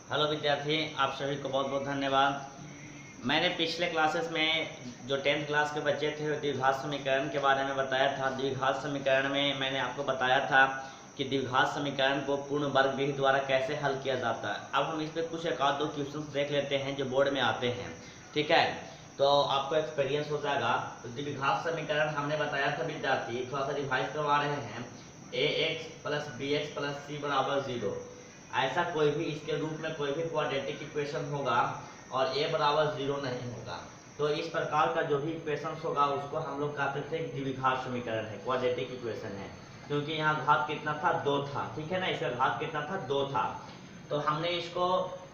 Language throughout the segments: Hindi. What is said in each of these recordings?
हेलो विद्यार्थी, आप सभी को बहुत बहुत धन्यवाद। मैंने पिछले क्लासेस में जो 10th क्लास के बच्चे थे द्विघात समीकरण के बारे में बताया था। द्विघात समीकरण में मैंने आपको बताया था कि द्विघात समीकरण को पूर्ण वर्ग विधि द्वारा कैसे हल किया जाता है। अब हम इस पर कुछ एक आध दो क्वेश्चन देख लेते हैं जो बोर्ड में आते हैं, ठीक है, तो आपको एक्सपीरियंस हो जाएगा। तो द्विघात समीकरण हमने बताया था विद्यार्थी, थोड़ा सा रिवाइज करवा रहे हैं। ax plus bx plus c बराबर 0, ऐसा कोई भी इसके रूप में कोई भी क्वाड्रेटिक इक्वेशन होगा और a बराबर 0 नहीं होगा, तो इस प्रकार का जो भी इक्वेशन होगा उसको हम लोग कहते थे द्विघात समीकरण है, क्वाड्रेटिक इक्वेशन है। क्योंकि यहाँ घात कितना था, 2 था, ठीक है ना, इसका घात कितना था, 2 था। तो हमने इसको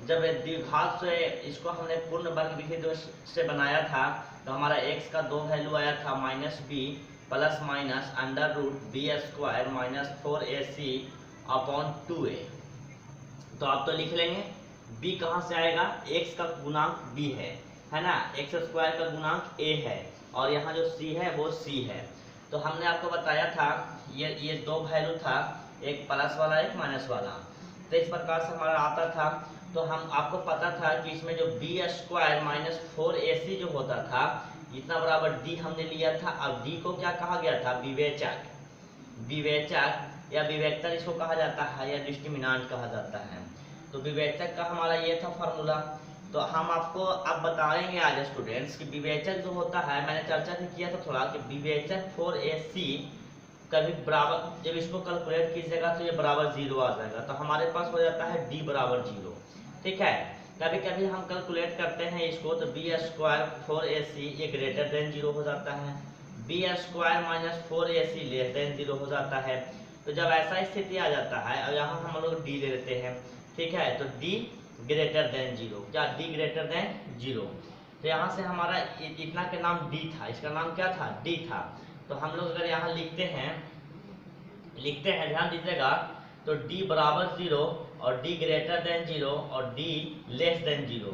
जब द्विघात से इसको हमने पूर्ण वर्ग विधि से बनाया था, तो हमारा x का 2 वैल्यू आया था -b plus minus under root B square minus 4ac upon 2a। तो आप तो लिख लेंगे b कहाँ से आएगा, x का गुणांक b है ना, x स्क्वायर का गुणांक a है और यहाँ जो c है वो c है। तो हमने आपको बताया था ये 2 वैल्यू था, एक प्लस वाला एक माइनस वाला। तो इस प्रकार से हमारा आता था। तो हम आपको पता था कि इसमें जो बी स्क्वायर माइनस 4ac जो होता था इतना बराबर d हमने लिया था। अब d को क्या कहा गया था, विवेचक, विवेचक या विवेक्तर इसको कहा जाता है या डिस्क्रिमिनेंट कहा जाता है। तो विवेचक का हमारा ये था फार्मूला। तो हम आपको अब बताएंगे आज स्टूडेंट्स कि विवेचक जो होता है, मैंने चर्चा भी किया था थोड़ा कि विवेचक 4ac कभी बराबर, जब इसको कैलकुलेट कीजिएगा तो ये बराबर 0 आ जाएगा, तो हमारे पास हो जाता है d बराबर 0, ठीक है। कभी कभी हम कैलकुलेट करते हैं इसको तो बी स्क्वायर 4ac ये ग्रेटर देन 0 हो जाता है, B square minus 4ac less than 0 हो जाता है। तो जब ऐसा स्थिति आ जाता है और यहाँ हम लोग d ले लेते हैं, ठीक है, तो d ग्रेटर देन 0, क्या d ग्रेटर देन 0। तो यहाँ से हमारा इतना के नाम d था, इसका नाम क्या था, d था। तो हम लोग अगर यहाँ लिखते हैं ध्यान दीजिएगा, तो d बराबर 0 और d ग्रेटर देन 0 और d लेस देन 0,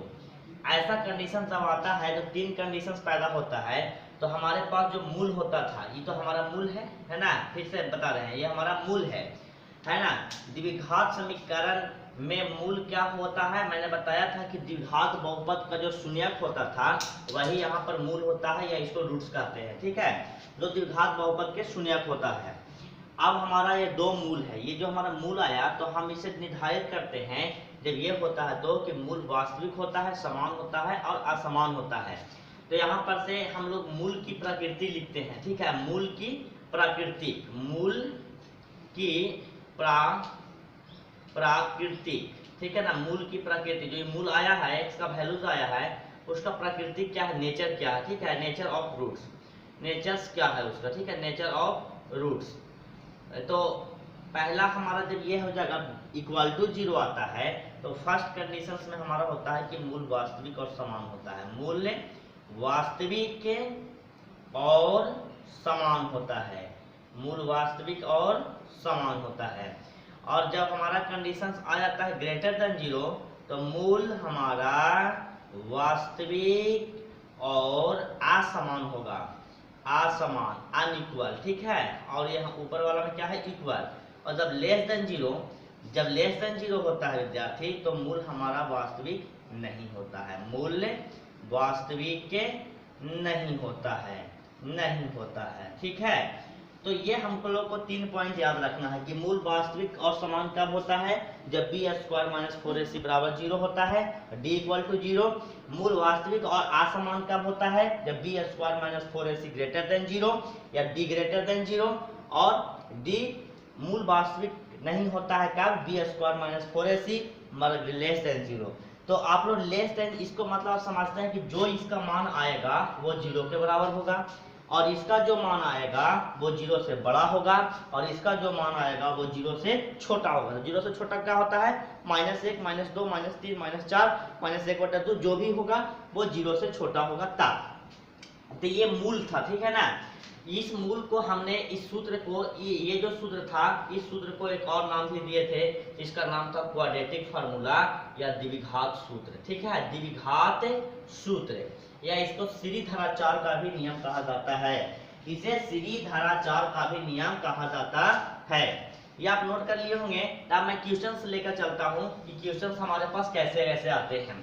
ऐसा कंडीशन जब आता है तो 3 कंडीशंस पैदा होता है। तो हमारे पास जो मूल होता था, ये तो हमारा मूल है ना, फिर से बता रहे हैं ये हमारा मूल है ना। द्विघात समीकरण में मूल क्या होता है, मैंने बताया था कि द्विघात बहुपद का जो शून्यक होता था वही यहाँ पर मूल होता है या इसको रूट्स कहते हैं, ठीक है, जो द्विघात बहुपद के शून्यक होता है। अब हमारा ये 2 मूल है, ये जो हमारा मूल आया तो हम इसे निर्धारित करते हैं जब ये होता है तो कि मूल वास्तविक होता है, समान होता है और असमान होता है। तो यहाँ पर से हम लोग मूल की प्रकृति लिखते हैं, ठीक है, मूल की प्रकृति, मूल की प्राकृति, ठीक है ना, मूल की प्रकृति, जो मूल आया है x का वैल्यू जो आया है उसका प्रकृति क्या है, नेचर क्या है, ठीक है, नेचर ऑफ रूट्स, नेचर्स क्या है उसका, ठीक है, नेचर ऑफ रूट्स। तो पहला हमारा जब ये हो जाएगा इक्वल टू 0 आता है तो फर्स्ट कंडीशन में हमारा होता है कि मूल वास्तविक और समान होता है, मूल्य वास्तविक और समान होता है, मूल वास्तविक और समान होता है। और जब हमारा कंडीशन आ जाता है ग्रेटर देन 0 तो मूल हमारा वास्तविक और असमान होगा, असमान, अनइक्वल, ठीक है, और यहाँ ऊपर वाला में क्या है, इक्वल। और जब लेस देन 0 होता है विद्यार्थी तो मूल हमारा वास्तविक नहीं होता है, मूल्य वास्तविक नहीं होता है, ठीक है। तो ये हमको लोग को 3 पॉइंट याद रखना है कि मूल वास्तविक और समान कब होता है, जब बी स्क्वायर माइनस 4ac बराबर 0 होता है, d इक्वल टू 0। मूल वास्तविक और असमान कब होता है, जब B square minus 4ac greater than 0 या d ग्रेटर देन 0, और d मूल वास्तविक नहीं होता है कब, B square minus 4ac less than 0। तो आप लोग लेस देन इसको मतलब समझते हैं कि जो इसका मान आएगा वो 0 के बराबर होगा और इसका जो मान आएगा वो 0 से बड़ा होगा और इसका जो मान आएगा वो 0 से छोटा होगा। 0 से छोटा क्या होता है, -1 -2 -3 -4 -1/2, जो भी होगा वो 0 से छोटा होगा तब। तो ये मूल था, ठीक है ना। इस मूल को हमने इस सूत्र को, ये जो सूत्र था, इस सूत्र को एक और नाम भी दिए थे, इसका नाम था क्वाड्रेटिक फार्मूला या द्विघात सूत्र, ठीक है, द्विघात सूत्र, या इसको श्रीधराचार्य का भी नियम कहा जाता है, इसे श्रीधराचार्य का भी नियम कहा जाता है। ये आप नोट कर लिए होंगे। अब मैं क्वेश्चंस लेकर चलता हूँ कि क्वेश्चंस हमारे पास कैसे कैसे आते हैं।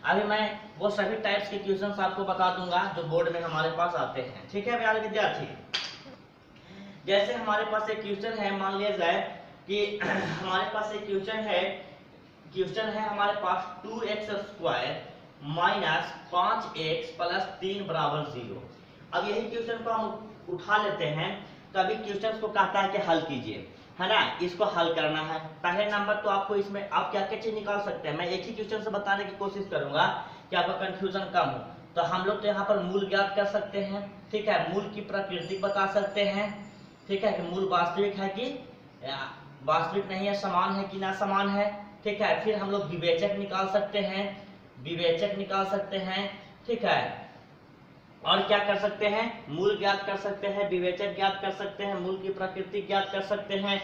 अभी मैं वो सभी टाइप्स के क्वेश्चंस आपको बता दूंगा जो बोर्ड में हमारे पास आते हैं। ठीक है प्यारे विद्यार्थी, जैसे हमारे पास एक क्वेश्चन है, मान लिया जाए कि हमारे पास एक क्वेश्चन है हमारे पास 2x² माइनस 5x प्लस 3 बराबर 0। अब यही क्वेश्चन को हम उठा लेते हैं, तो अभी क्वेश्चन को कहता है कि हल कीजिए, है ना। इसको हल करना है। पहले नंबर तो आपको इसमें आप क्या क्या चीज निकाल सकते हैं, मैं एक ही क्वेश्चन से बताने की कोशिश करूंगा कि आपका कंफ्यूजन कम हो। तो हम लोग तो यहाँ पर मूल ज्ञात कर सकते हैं, ठीक है, मूल की प्रकृति बता सकते हैं, ठीक है, कि मूल वास्तविक है कि वास्तविक नहीं है, समान है कि ना समान है, ठीक है। फिर हम लोग विवेचक निकाल सकते हैं, ठीक है। और क्या कर सकते हैं, मूल ज्ञात कर सकते हैं, विवेचक ज्ञात कर सकते हैं, मूल की प्रकृति ज्ञात कर सकते हैं।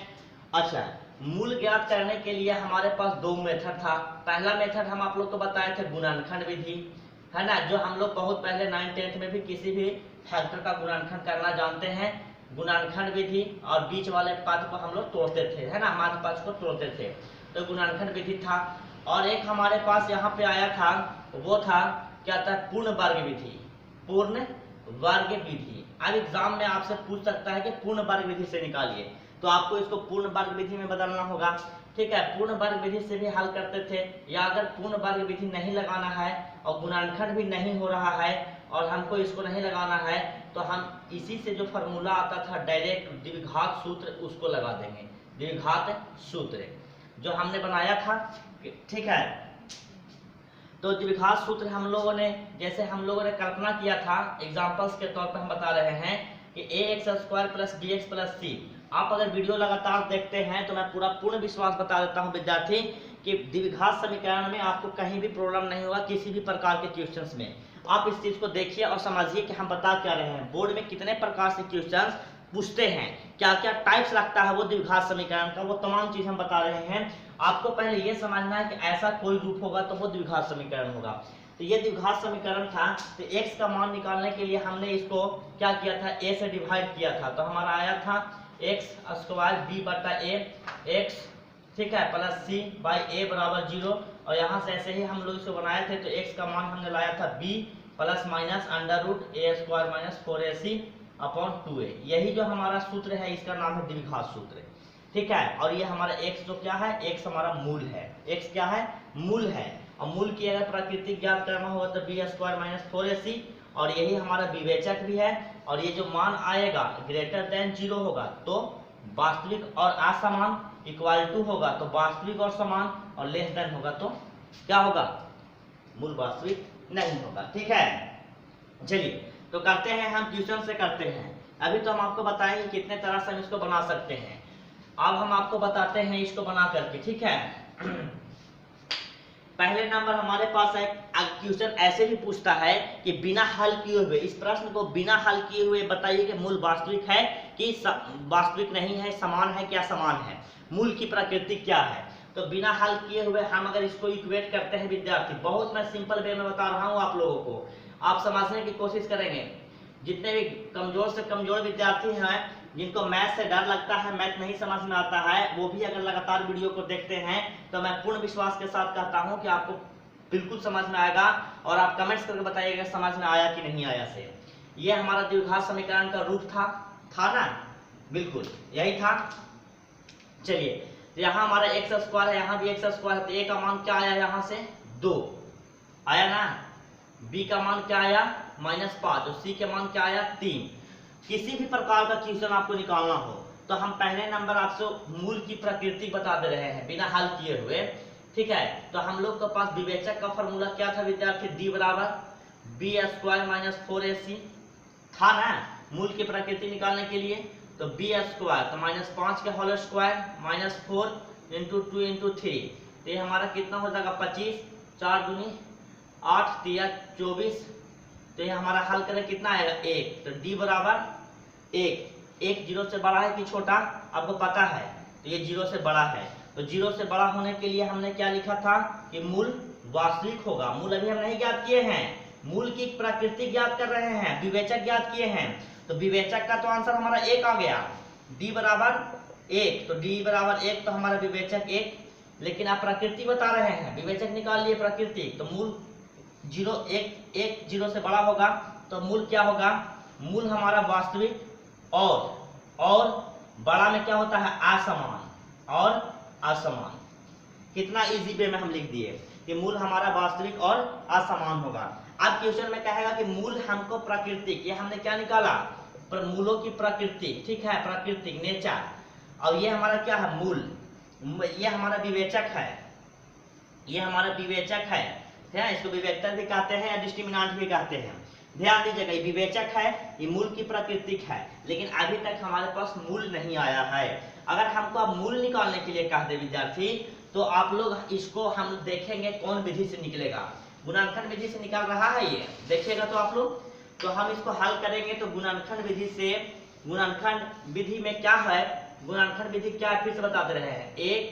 अच्छा, मूल ज्ञात करने के लिए हमारे पास दो मेथड था। पहला मेथड हम आप लोग को बताए थे गुणनखंड विधि, है ना, जो हम लोग बहुत पहले 9th-10th में भी किसी भी फैक्टर का गुणनखंड करना जानते हैं, गुणनखंड विधि। और बीच वाले पद को हम लोग तोड़ते थे, है ना, माध्य पद को तोड़ते थे, तो गुणनखंड विधि था। और एक हमारे पास यहाँ पे आया था, वो था क्या था, पूर्ण वर्ग विधि। अब एग्जाम में आपसे पूछ सकता है कि पूर्ण वर्ग विधि से निकालिए, तो आपको इसको पूर्ण वर्ग विधि में बदलना होगा, ठीक है। पूर्ण वर्ग विधि से भी हल करते थे, या अगर पूर्ण वर्ग विधि नहीं लगाना है और गुणनखंड भी नहीं हो रहा है और हमको इसको नहीं लगाना है, तो हम इसी से जो फॉर्मूला आता था डायरेक्ट द्विघात सूत्र, उसको लगा देंगे। द्विघात सूत्र जो हमने बनाया था, ठीक है। तो द्विघात सूत्र हम लोगों ने, जैसे हम लोगों ने कल्पना किया था, एग्जांपल्स के तौर पर हम बता रहे हैं कि ax² plus bx plus c। आप अगर वीडियो लगातार देखते हैं तो मैं पूरा पूर्ण विश्वास बता देता हूं विद्यार्थी कि द्विघात समीकरण में आपको कहीं भी प्रॉब्लम नहीं होगा, किसी भी प्रकार के क्वेश्चंस में। आप इस चीज को देखिए और समझिए कि हम बता क्या रहे हैं। बोर्ड में कितने प्रकार से क्वेश्चंस पूछते हैं, क्या क्या टाइप्स लगता है वो द्विघात समीकरण का, वो तमाम चीज हम बता रहे हैं। आपको पहले ये समझना है कि ऐसा कोई रूप होगा तो वो द्विघात समीकरण होगा। तो ये द्विघात समीकरण था, तो x का मान निकालने के लिए हमने इसको क्या किया था, a से डिवाइड किया था, तो हमारा आया था x² b बटा a x, ठीक है, प्लस c बाई a बराबर 0। और यहाँ से ऐसे ही हम लोग इसको बनाए थे, तो x का मान हमने लाया था b plus minus √a² minus 4ac upon 2a। यही जो हमारा सूत्र है इसका नाम है द्विघात सूत्र, ठीक है। और ये हमारा x जो क्या है, x हमारा मूल है, x क्या है, मूल है। और मूल की अगर प्रकृति ज्ञात करना होगा तो b² माइनस 4ac। और यही हमारा विवेचक भी है। और ये जो मान आएगा ग्रेटर देन 0 होगा तो वास्तविक और असमान, इक्वल टू होगा तो वास्तविक और समान, और लेस देन होगा तो क्या होगा, मूल वास्तविक नहीं होगा, ठीक है। चलिए तो करते हैं, हम क्वेश्चन से करते हैं। अभी तो हम आपको बताएंगे कितने तरह से हम इसको बना सकते हैं। अब हम आपको बताते हैं इसको बना करके, ठीक है। पहले नंबर हमारे पास है, क्वेश्चन ऐसे भी पूछता है कि बिना हल किए हुए, इस प्रश्न को बिना हल किए हुए बताइए कि मूल वास्तविक है कि वास्तविक नहीं है, समान है क्या समान है, मूल की प्रकृति क्या है। तो बिना हल किए हुए हम अगर इसको इक्वेट करते हैं विद्यार्थी, बहुत मैं सिंपल वे में बता रहा हूँ आप लोगों को, आप समझने की कोशिश करेंगे। जितने भी कमजोर से कमजोर विद्यार्थी हैं, जिनको मैथ से डर लगता है, मैथ नहीं समझ में आता है, वो भी अगर लगातार वीडियो को देखते हैं तो मैं पूर्ण विश्वास के साथ कहता हूं कि आपको बिल्कुल समझ में आएगा। और आप कमेंट्स करके बताइएगा समझ में आया कि नहीं आया से। ये हमारा द्विघात समीकरण का रूप था ना, बिल्कुल यही था। चलिए, तो यहाँ हमारा x² है, यहाँ भी x² है, तो a का मान क्या आया, यहाँ से 2 आया ना, b का मान क्या आया -5, और c के मान क्या आया 3। किसी भी प्रकार का क्वेश्चन आपको निकालना हो तो हम पहले नंबर आपसे मूल की प्रकृति बता दे रहे हैं बिना हल किए हुए, ठीक है। तो हम लोग के पास विवेचक का फॉर्मूला क्या था विद्यार्थी, d बराबर b² माइनस 4ac था ना, मूल की प्रकृति निकालने के लिए। तो b² तो -5 के whole square minus 4 into 2 into 3, तो ये हमारा कितना हो जाएगा 25, 4 दूनी 8, 3 24। तो ये हमारा हल करें कितना आएगा 1। तो d बराबर 1 0 से बड़ा है कि छोटा, आपको पता है, तो ये 0 से बड़ा है। तो 0 से बड़ा होने के लिए हमने क्या लिखा था कि मूल वास्तविक होगा। मूल अभी हम नहीं ज्ञात किए हैं, मूल की प्रकृति ज्ञात कर रहे हैं, विवेचक ज्ञात किए हैं। तो विवेचक का तो आंसर हमारा 1 आ गया, d बराबर 1, तो d बराबर 1, तो हमारा विवेचक 1, लेकिन आप प्रकृति बता रहे हैं, विवेचक निकाल लिए प्रकृति, तो मूल 0 1 0 से बड़ा होगा, तो मूल क्या होगा, मूल हमारा वास्तविक और बड़ा में क्या होता है, असमान और असमान। कितना इजी वे में हम लिख दिए कि मूल हमारा वास्तविक और असमान होगा। अब क्वेश्चन में कहेगा कि मूल हमको प्राकृतिक, ये हमने क्या निकाला, पर मूलों की प्रकृति, ठीक है, प्राकृतिक नेचर, और ये हमारा क्या है, मूल, ये हमारा विवेचक है, ये हमारा विवेचक है, इसको विवेक्तर भी कहते हैं या डिस्क्रिमिनेंट भी कहते हैं। ध्यान दीजिएगा, ये विवेचक है, ये मूल की प्राकृतिक है, लेकिन अभी तक हमारे पास मूल नहीं आया है। अगर हमको अब मूल निकालने के लिए कहते विद्यार्थी, तो आप लोग इसको हम देखेंगे कौन विधि से निकलेगा, गुणनखंड विधि से निकल रहा है, ये देखिएगा तो आप लोग, तो हम इसको हल करेंगे तो गुणनखंड विधि से, गुणनखंड विधि में क्या है, गुणनखंड विधि क्या है फिर से बताते रहे हैं, 1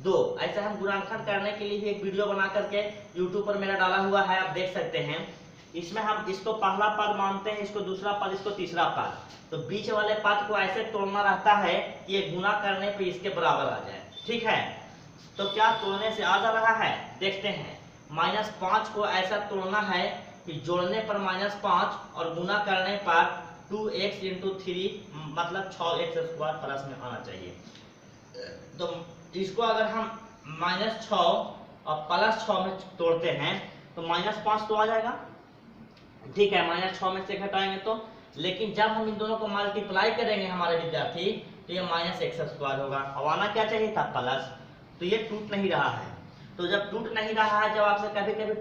2, ऐसे हम गुणनखंड करने के लिए भी एक वीडियो बना करके यूट्यूब पर मेरा डाला हुआ है, आप देख सकते हैं। इसमें हम इसको पहला पद मानते हैं, इसको दूसरा पद, इसको तीसरा पद, तो बीच वाले पद को ऐसे तोड़ना रहता है कि ये गुणा करने पे इसके बराबर आ जाए, ठीक है। तो क्या तोड़ने से आ जा रहा है, देखते हैं। -5 को ऐसा तोड़ना है कि जोड़ने पर -5 और गुना करने पर 2x × 3 मतलब 6x² प्लस में आना चाहिए। तो इसको अगर हम -6 और +6 में तोड़ते हैं तो -5 तो आ जाएगा, ठीक है, -6 में से घटाएंगे तो, लेकिन जब हम इन दोनों को मल्टीप्लाई करेंगे हमारे विद्यार्थी, तो ये -x² होगा, और आना क्या चाहिए था, प्लस, तो ये टूट नहीं रहा है। तो जब टूट नहीं रहा है, जब आपसे कभी कभी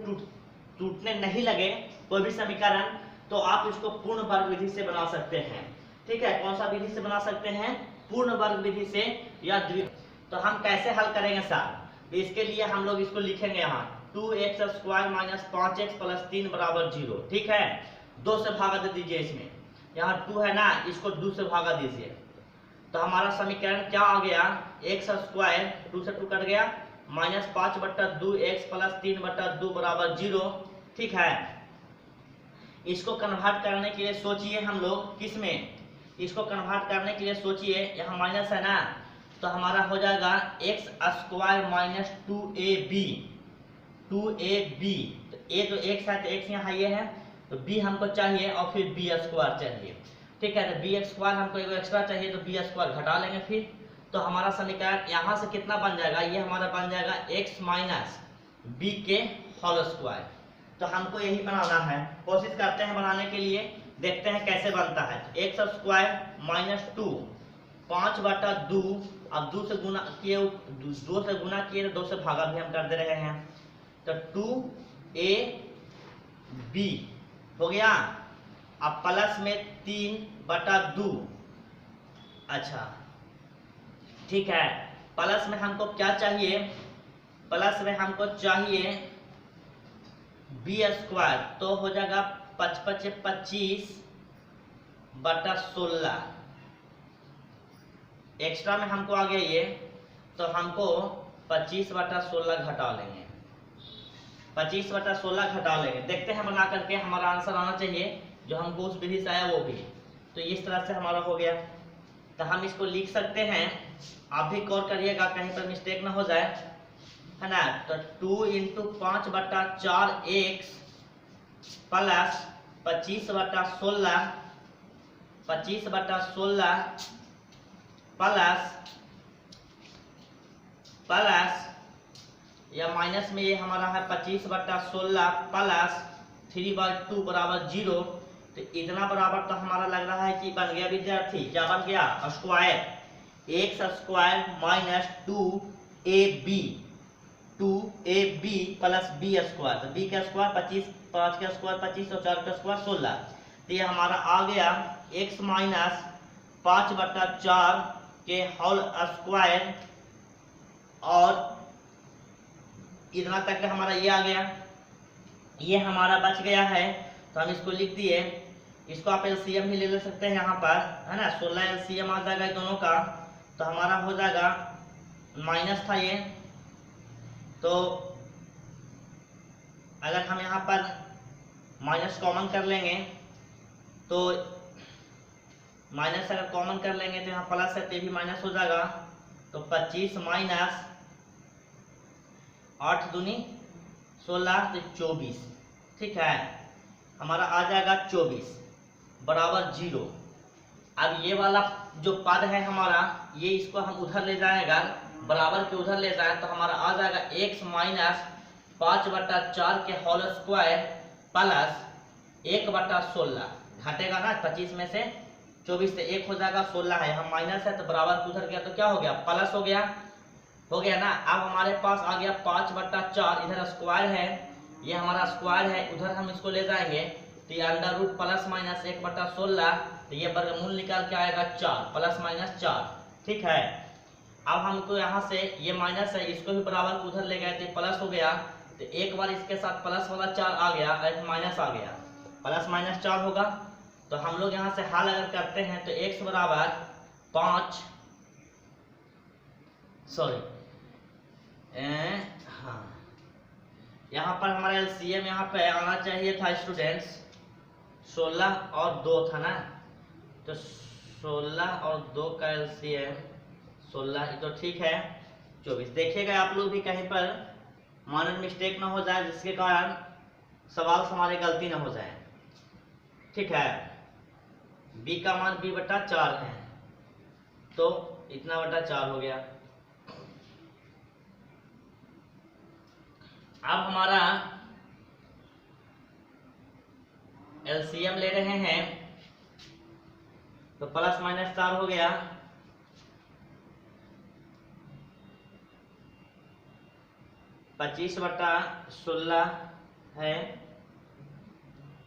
टूटने नहीं लगे कोई भी समीकरण, तो आप इसको पूर्ण वर्ग विधि से बना सकते हैं, ठीक है। कौन सा विधि से बना सकते हैं, पूर्ण वर्ग विधि से या द्विघात। तो हम कैसे हल करेंगे सर, तो इसके लिए हम लोग इसको लिखेंगे यहाँ 2x² - 5x + 3 = 0, ठीक है। 2 से भागा दे दीजिए, इसमें यहाँ 2 है ना, इसको 2 से भागा दीजिए, तो हमारा समीकरण क्या आ गया, x², 2 से 2 कट गया, -5/2x + 3/2 = 0, ठीक है। इसको कन्वर्ट करने के लिए सोचिए हम लोग किस में, इसको कन्वर्ट करने के लिए सोचिए, यहाँ माइनस है ना, तो हमारा हो जाएगा x² - 2ab, तो a तो x है, तो x यहाँ ये है, तो b हमको चाहिए, और फिर b² चाहिए, ठीक है। तो b² हमको एगो एक्स्ट्रा चाहिए, तो b² घटा लेंगे फिर, तो हमारा समीकरण यहाँ से कितना बन जाएगा, ये हमारा बन जाएगा x - b²। तो हमको यही बनाना है, कोशिश करते हैं बनाने के लिए, देखते हैं कैसे बनता है। x² - 2, 5/2, अब 2 से गुना किए, 2 से गुना किए तो 2 से भागा भी हम कर दे रहे हैं, तो 2ab हो गया, अब प्लस में 3/2, अच्छा ठीक है। प्लस में हमको क्या चाहिए, प्लस में हमको चाहिए b², तो हो जाएगा 25/16, एक्स्ट्रा में हमको आ गया ये, तो हमको 25/16 घटा लेंगे, 25/16 घटा लेंगे, देखते हैं बना करके, हमारा आंसर आना चाहिए जो हमको उस विधि से आया वो भी। तो इस तरह से हमारा हो गया, तो हम इसको लिख सकते हैं, आप भी गौर करिएगा कहीं पर मिस्टेक ना हो जाए, है ना। तो 2 × 5/4x प्लस 25/16 प्लस या माइनस में ये हमारा है 25/16 प्लस 3/2 = 0, तो इतना बराबर तो हमारा लग रहा है कि बन गया विद्यार्थी, क्या बन गया, square, x² - 2ab plus b², तो b का स्क्वायर 25, 5 का स्क्वायर 25 और 4 का स्क्वायर 16, तो ये हमारा आ गया x - 5/4 के होल स्क्वायर, और इतना तक का हमारा ये आ गया, ये हमारा बच गया है, तो हम इसको लिख दिए। इसको आप एलसीएम भी ले सकते हैं यहाँ पर, है ना, 16 एलसीएम आ जाएगा दोनों का, तो हमारा हो जाएगा, माइनस था ये, तो अगर हम यहाँ पर माइनस कॉमन कर लेंगे तो माइनस अगर कॉमन कर लेंगे तो यहाँ प्लस है तो भी माइनस हो जाएगा। तो 25 माइनस 8 दूनी 16 तो 24, ठीक है, हमारा आ जाएगा 24 बराबर 0। अब ये वाला जो पद है हमारा, ये इसको हम उधर ले जाएगा, बराबर के उधर ले जाए तो हमारा आ जाएगा x माइनस 5/4 के होल स्क्वायर प्लस 1/16, घटेगा ना 25 में से 24 से 1 हो जाएगा, 16 है, हम माइनस है तो बराबर उधर गया तो क्या हो गया, प्लस हो गया ना। अब हमारे पास आ गया 5/4, इधर स्क्वायर है, ये हमारा स्क्वायर है, उधर हम इसको ले जाएंगे तो ये अंडर रूट प्लस माइनस 1/16, तो ये वर्गमूल निकाल के आएगा 4 प्लस माइनस 4, ठीक है। अब हमको यहाँ से ये माइनस है, इसको भी बराबर उधर ले गए तो प्लस हो गया, तो एक बार इसके साथ प्लस वाला 4 आ गया, माइनस आ गया, प्लस माइनस 4 होगा। तो हम लोग यहाँ से हल अगर करते हैं तो x बराबर 5, सॉरी हाँ, यहाँ पर हमारा एलसीएम यहाँ पे आना चाहिए था स्टूडेंट्स 16 और 2 था ना, तो 16 और 2 का एलसीएम 16, ये तो ठीक है 24। देखिएगा आप लोग भी कहीं पर माइनर मिस्टेक ना हो जाए, जिसके कारण सवाल से हमारे गलती ना हो जाए, ठीक है। b का मान b/4 है, तो इतना बटा 4 हो गया। अब हमारा एलसीएम ले रहे हैं तो प्लस माइनस 4 हो गया, 25/16 है,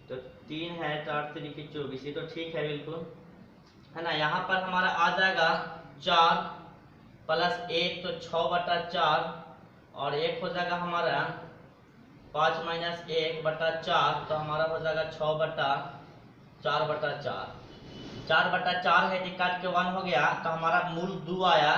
तो 3 है, तो 8 3 की 24, ये तो ठीक है बिल्कुल, है ना। यहाँ पर हमारा आ जाएगा 4 प्लस 1 तो 6/4, और 1 हो जाएगा हमारा 5 माइनस 1/4, तो हमारा हो जाएगा 6/4/4, 4/4 है, काट के 1 हो गया, तो हमारा मूल 2 आया,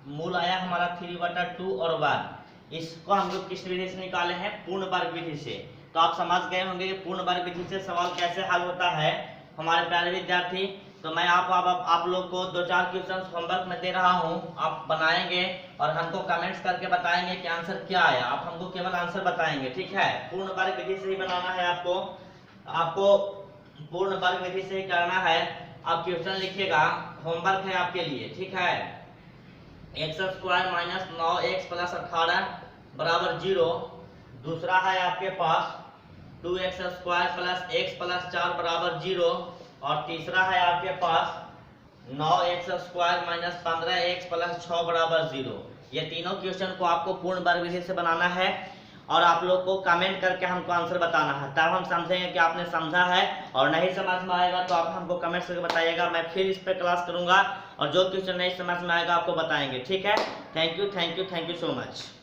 मूल आया हमारा 3/2 और 1। इसको हम लोग किस विधि से निकाले हैं, पूर्ण वर्ग विधि से। तो आप समझ गए होंगे कि पूर्ण वर्ग विधि से सवाल कैसे हल होता है हमारे प्यारे विद्यार्थी। तो मैं आप लोग को 2-4 क्वेश्चन होमवर्क में दे रहा हूं, आप बनाएंगे और हमको कमेंट्स करके बताएंगे कि आंसर क्या आया। आप हमको केवल आंसर बताएंगे, ठीक है। पूर्ण वर्ग विधि से ही बनाना है आपको पूर्ण वर्ग विधि से ही करना है। आप क्वेश्चन लिखिएगा, होमवर्क है आपके लिए, ठीक है। x² माइनस 9x प्लस 18 बराबर 0। दूसरा है आपके पास 2x² प्लस x प्लस 4 बराबर 0। और तीसरा है आपके पास 9x² माइनस 15x प्लस 6 बराबर 0। ये तीनों क्वेश्चन को आपको पूर्ण वर्ग विधि से बनाना है और आप लोग को कमेंट करके हमको आंसर बताना है, तब हम समझेंगे कि आपने समझा है। और नहीं समझ में आएगा तो आप हमको कमेंट करके बताइएगा, मैं फिर इस पर क्लास करूंगा और जो क्वेश्चन नहीं समझ में आएगा आपको बताएंगे, ठीक है। Thank you so much.